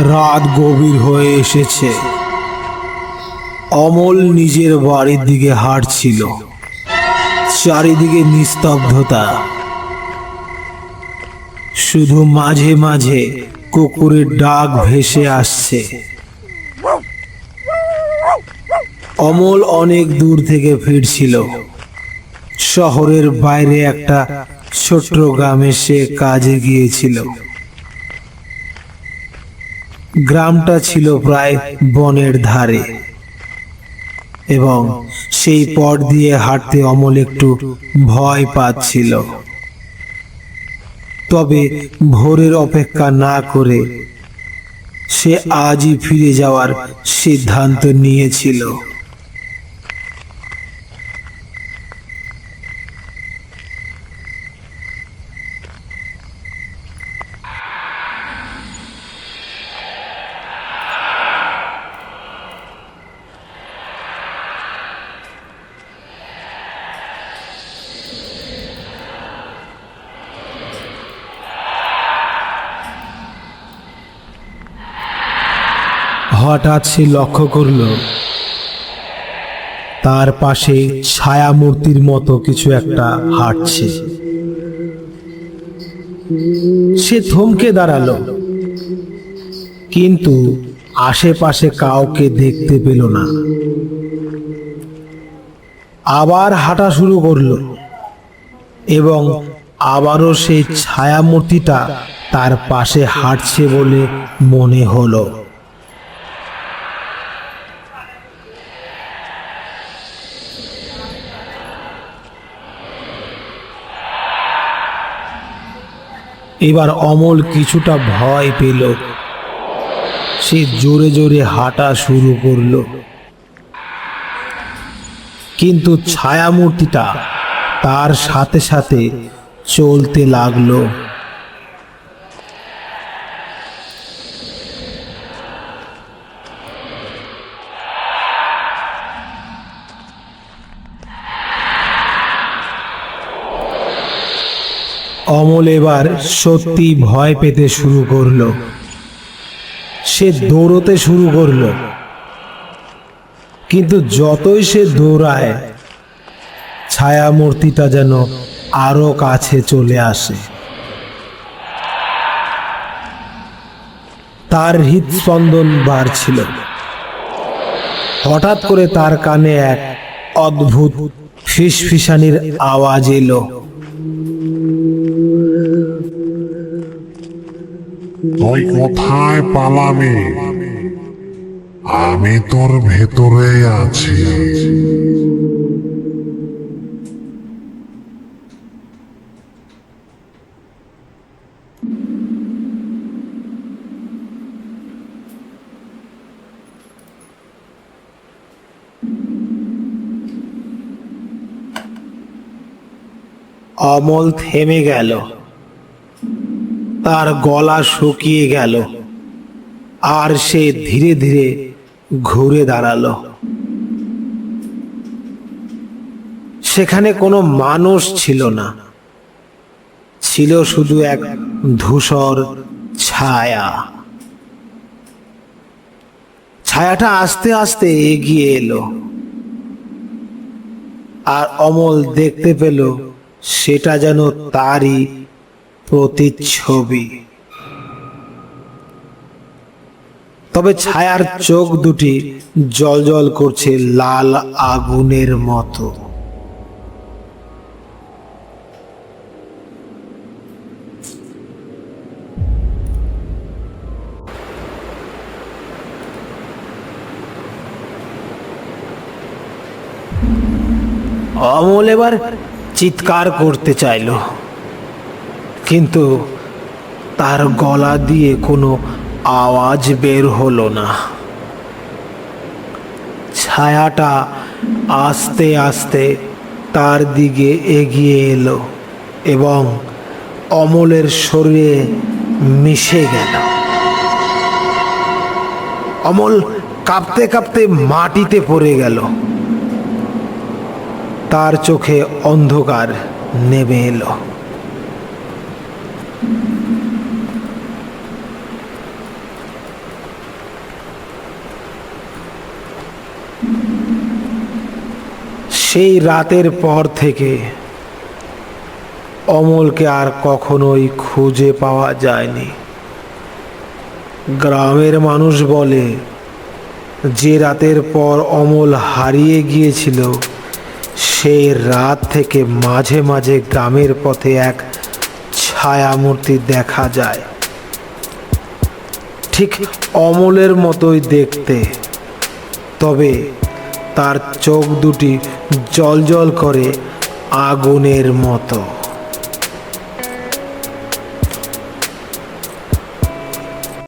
রাত গভীর হয়ে এসেছে। অমল নিজের বাড়ির দিকে হাঁটছিল। চারিদিকে নিস্তব্ধতা, শুধু মাঝে মাঝে কুকুরের ডাক ভেসে আসছে। অমল অনেক দূর থেকে ফিরছিল। শহরের বাইরে একটা ছোট্ট গ্রামে সে কাজে গিয়েছিল। গ্রামটা ছিল প্রায় বনের ধারে এবং সেই পথ দিয়ে হাঁটতে অমল একটু ভয় পাচ্ছিল। তবে ভোরের অপেক্ষা না করে সে আজই ফিরে যাওয়ার সিদ্ধান্ত নিয়েছিল। হঠাৎ সে লক্ষ্য করল তার পাশে ছায়া মূর্তির মতো কিছু একটা হাঁটছে। সে থমকে দাঁড়ালো, কিন্তু আশেপাশে কাউকে দেখতে পেল না। আবার হাঁটা শুরু করলো এবং আবারও সেই ছায়া মূর্তিটা তার পাশে হাঁটছে বলে মনে হলো। এবার অমল কিছুটা ভয় পেল। সে জোরে জোরে হাঁটা শুরু করলো, কিন্তু ছায়ামূর্তিটা তার সাথে সাথে চলতে লাগলো। অমল এবার সত্যি ভয় পেতে শুরু করলো। সে দৌড়তে শুরু করলো, কিন্তু যতই সে দৌড়ায় ছায়ামূর্তিটা যেন আরো কাছে চলে আসে। তার হৃদস্পন্দন বাড়ছিল। হঠাৎ করে তার কানে এক অদ্ভুত ফিসফিসানির আওয়াজ এলো। তুই কোথায় পালাবি? আমি তোর ভেতরে আছি। অমল থেমে গেল। তার গলা শুকিয়ে গেল আর সে ধীরে ধীরে ঘুরে দাঁড়ালো। সেখানে কোনো মানুষ ছিল না, ছিল শুধু এক ধূসর ছায়া। ছায়াটা আস্তে আস্তে এগিয়ে এলো আর অমল দেখতে পেল সেটা যেন তারই প্রতিচ্ছবি। তবে ছায়ার চোখ দুটি জ্বলজ্বল করছে লাল আগুনের মতো। অমল এবার চিৎকার করতে চাইল, কিন্তু তার গলা দিয়ে কোনো আওয়াজ বের হলো না। ছায়াটা আস্তে আস্তে তার দিকে এগিয়ে এলো এবং অমলের শরীরে মিশে গেল। অমল কাঁপতে কাঁপতে মাটিতে পড়ে গেল। তার চোখে অন্ধকার নেমে এলো। সেই রাতের পর থেকে অমলকে আর কখনোই খুঁজে পাওয়া যায়নি। গ্রামের মানুষ বলে, যে রাতের পর অমল হারিয়ে গিয়েছিল সেই রাত থেকে মাঝে মাঝে গ্রামের পথে এক ছায়ামূর্তি দেখা যায়, ঠিক অমলের মতোই দেখতে, তবে তার চোখ দুটি জ্বলজ্বল করে আগুনের মতো।